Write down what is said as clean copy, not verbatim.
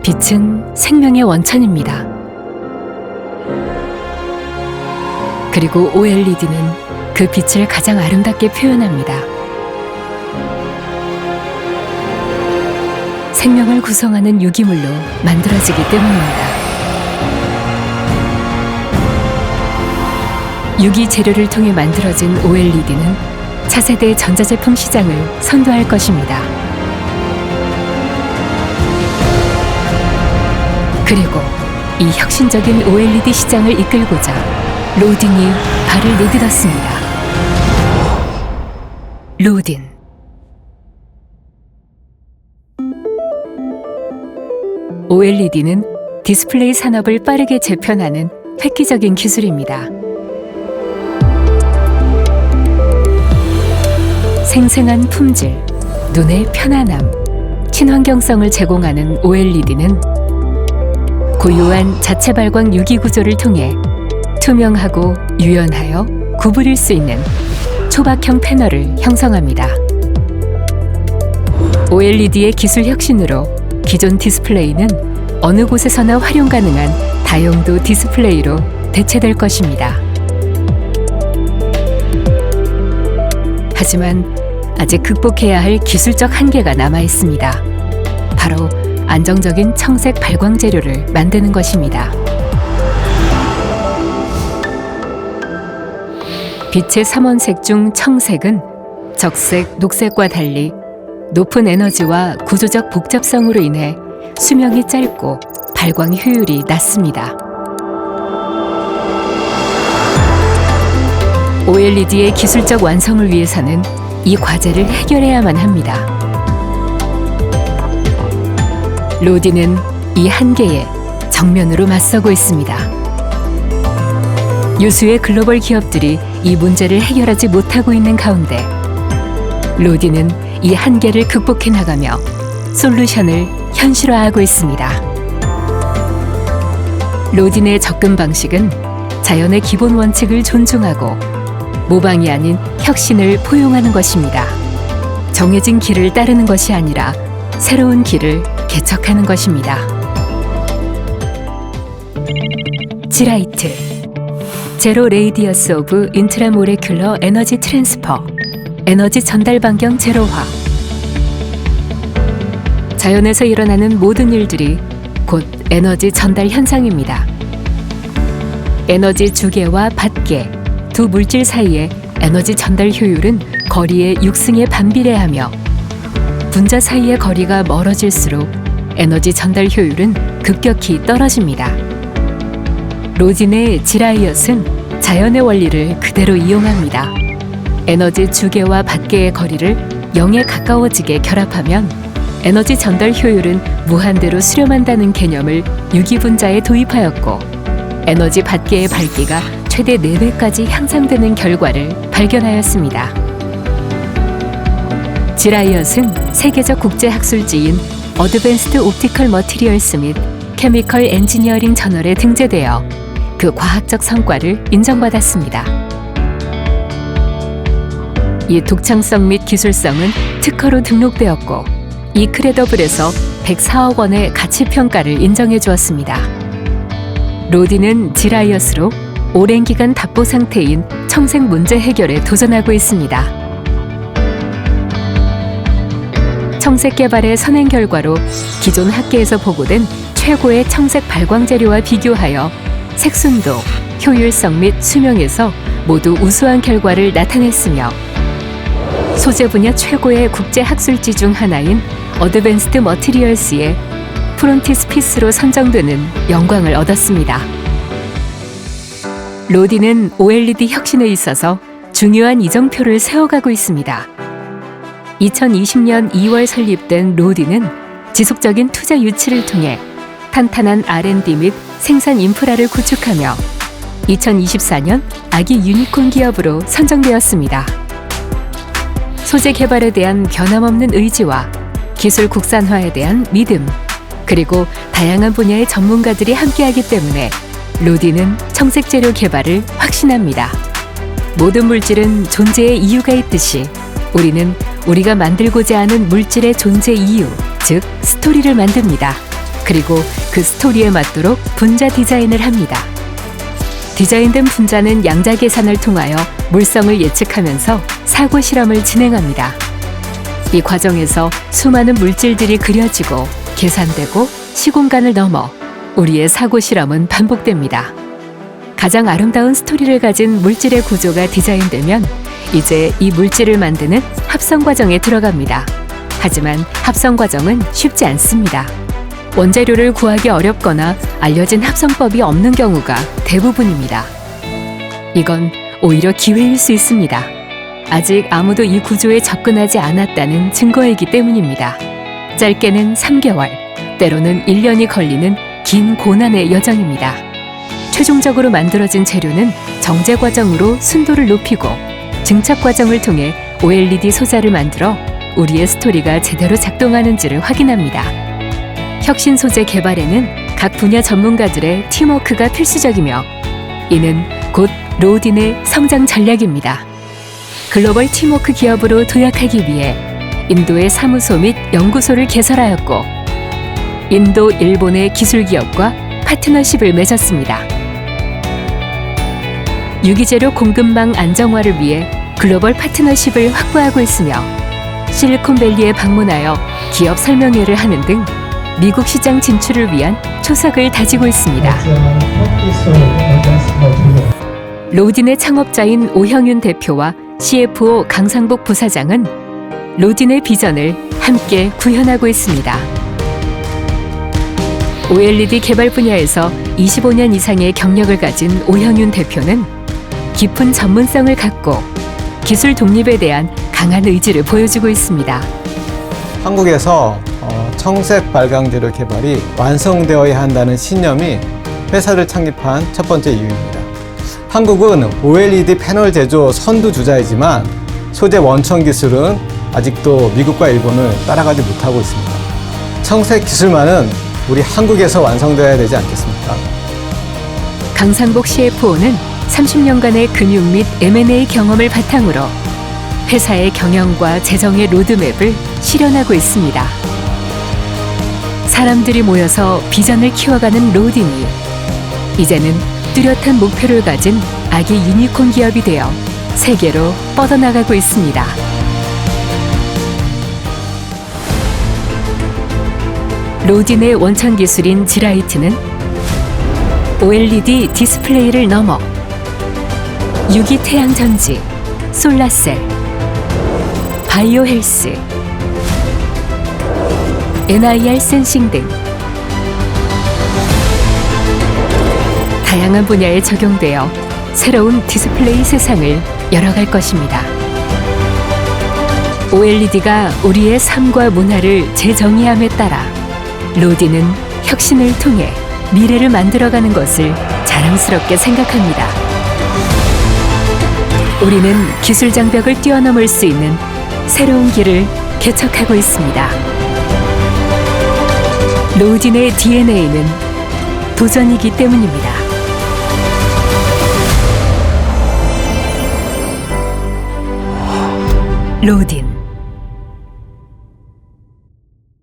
빛은 생명의 원천입니다. 그리고 OLED는 그 빛을 가장 아름답게 표현합니다. 생명을 구성하는 유기물로 만들어지기 때문입니다. 유기 재료를 통해 만들어진 OLED는 차세대 전자제품 시장을 선도할 것입니다. 그리고 이 혁신적인 OLED 시장을 이끌고자 로딘이 발을 내딛었습니다. 로딘. OLED는 디스플레이 산업을 빠르게 재편하는 획기적인 기술입니다. 생생한 품질, 눈의 편안함, 친환경성을 제공하는 OLED는 고유한 자체 발광 유기 구조를 통해 투명하고 유연하여 구부릴 수 있는 초박형 패널을 형성합니다. OLED의 기술 혁신으로 기존 디스플레이는 어느 곳에서나 활용 가능한 다용도 디스플레이로 대체될 것입니다. 하지만 아직 극복해야 할 기술적 한계가 남아 있습니다. 바로 안정적인 청색 발광 재료를 만드는 것입니다. 빛의 3원색 중 청색은 적색, 녹색과 달리 높은 에너지와 구조적 복잡성으로 인해 수명이 짧고 발광 효율이 낮습니다. OLED의 기술적 완성을 위해서는 이 과제를 해결해야만 합니다. 로딘은 이 한계에 정면으로 맞서고 있습니다. 유수의 글로벌 기업들이 이 문제를 해결하지 못하고 있는 가운데 로딘은 이 한계를 극복해 나가며 솔루션을 현실화하고 있습니다. 로딘의 접근 방식은 자연의 기본 원칙을 존중하고 모방이 아닌 혁신을 포용하는 것입니다. 정해진 길을 따르는 것이 아니라 새로운 길을 개척하는 것입니다. 지라이트 제로 레이디어스 오브 인트라모레큘러 에너지 트랜스퍼 에너지 전달 반경 제로화. 자연에서 일어나는 모든 일들이 곧 에너지 전달 현상입니다. 에너지 주계와 받계 두 물질 사이의 에너지 전달 효율은 거리의 6승에 반비례하며 분자 사이의 거리가 멀어질수록 에너지 전달 효율은 급격히 떨어집니다. 로딘의 지라이엇은 자연의 원리를 그대로 이용합니다. 에너지 주계와 받계의 거리를 0에 가까워지게 결합하면 에너지 전달 효율은 무한대로 수렴한다는 개념을 유기분자에 도입하였고 에너지 받계의 밝기가 최대 4배까지 향상되는 결과를 발견하였습니다. 지라이엇은 세계적 국제학술지인 어드밴스드 옵티컬 머티리얼스 및 케미컬 엔지니어링 저널에 등재되어 그 과학적 성과를 인정받았습니다. 이 독창성 및 기술성은 특허로 등록되었고 이크레더블에서 104억 원의 가치평가를 인정해 주었습니다. 로딘은 지라이엇으로 오랜 기간 답보 상태인 청색 문제 해결에 도전하고 있습니다. 청색 개발의 선행 결과로 기존 학계에서 보고된 최고의 청색 발광 재료와 비교하여 색순도, 효율성 및 수명에서 모두 우수한 결과를 나타냈으며 소재 분야 최고의 국제 학술지 중 하나인 어드밴스드 머티리얼스의 프론티스피스로 선정되는 영광을 얻었습니다. 로딘은 OLED 혁신에 있어서 중요한 이정표를 세워가고 있습니다. 2020년 2월 설립된 로딘은 지속적인 투자 유치를 통해 탄탄한 R&D 및 생산 인프라를 구축하며 2024년 아기 유니콘 기업으로 선정되었습니다. 소재 개발에 대한 변함없는 의지와 기술 국산화에 대한 믿음, 그리고 다양한 분야의 전문가들이 함께하기 때문에 로딘은 청색 재료 개발을 확신합니다. 모든 물질은 존재의 이유가 있듯이 우리는 우리가 만들고자 하는 물질의 존재 이유, 즉 스토리를 만듭니다. 그리고 그 스토리에 맞도록 분자 디자인을 합니다. 디자인된 분자는 양자 계산을 통하여 물성을 예측하면서 사고 실험을 진행합니다. 이 과정에서 수많은 물질들이 그려지고 계산되고 시공간을 넘어 우리의 사고 실험은 반복됩니다. 가장 아름다운 스토리를 가진 물질의 구조가 디자인되면 이제 이 물질을 만드는 합성 과정에 들어갑니다. 하지만 합성 과정은 쉽지 않습니다. 원재료를 구하기 어렵거나 알려진 합성법이 없는 경우가 대부분입니다. 이건 오히려 기회일 수 있습니다. 아직 아무도 이 구조에 접근하지 않았다는 증거이기 때문입니다. 짧게는 3개월, 때로는 1년이 걸리는 긴 고난의 여정입니다. 최종적으로 만들어진 재료는 정제 과정으로 순도를 높이고 증착 과정을 통해 OLED 소자를 만들어 우리의 스토리가 제대로 작동하는지를 확인합니다. 혁신 소재 개발에는 각 분야 전문가들의 팀워크가 필수적이며 이는 곧 로딘의 성장 전략입니다. 글로벌 팀워크 기업으로 도약하기 위해 인도의 사무소 및 연구소를 개설하였고 인도, 일본의 기술 기업과 파트너십을 맺었습니다. 유기재료 공급망 안정화를 위해 글로벌 파트너십을 확보하고 있으며 실리콘밸리에 방문하여 기업 설명회를 하는 등 미국 시장 진출을 위한 초석을 다지고 있습니다. 로딘의 창업자인 오형윤 대표와 CFO 강상복 부사장은 로딘의 비전을 함께 구현하고 있습니다. OLED 개발 분야에서 25년 이상의 경력을 가진 오형윤 대표는 깊은 전문성을 갖고 기술 독립에 대한 강한 의지를 보여주고 있습니다. 한국에서 청색 발광재료 개발이 완성되어야 한다는 신념이 회사를 창립한 첫 번째 이유입니다. 한국은 OLED 패널 제조 선두주자이지만 소재 원천 기술은 아직도 미국과 일본을 따라가지 못하고 있습니다. 청색 기술만은 우리 한국에서 완성되어야 되지 않겠습니까? 강상복 CFO는 30년간의 금융 및 M&A 경험을 바탕으로 회사의 경영과 재정의 로드맵을 실현하고 있습니다. 사람들이 모여서 비전을 키워가는 로딘이 이제는 뚜렷한 목표를 가진 아기 유니콘 기업이 되어 세계로 뻗어나가고 있습니다. 로딘의 원천 기술인 지라이트는 OLED 디스플레이를 넘어 유기 태양 전지, 솔라셀, 바이오 헬스, NIR 센싱 등 다양한 분야에 적용되어 새로운 디스플레이 세상을 열어갈 것입니다. OLED가 우리의 삶과 문화를 재정의함에 따라 로딘은 혁신을 통해 미래를 만들어가는 것을 자랑스럽게 생각합니다. 우리는 기술 장벽을 뛰어넘을 수 있는 새로운 길을 개척하고 있습니다. 로딘의 DNA는 도전이기 때문입니다. 로딘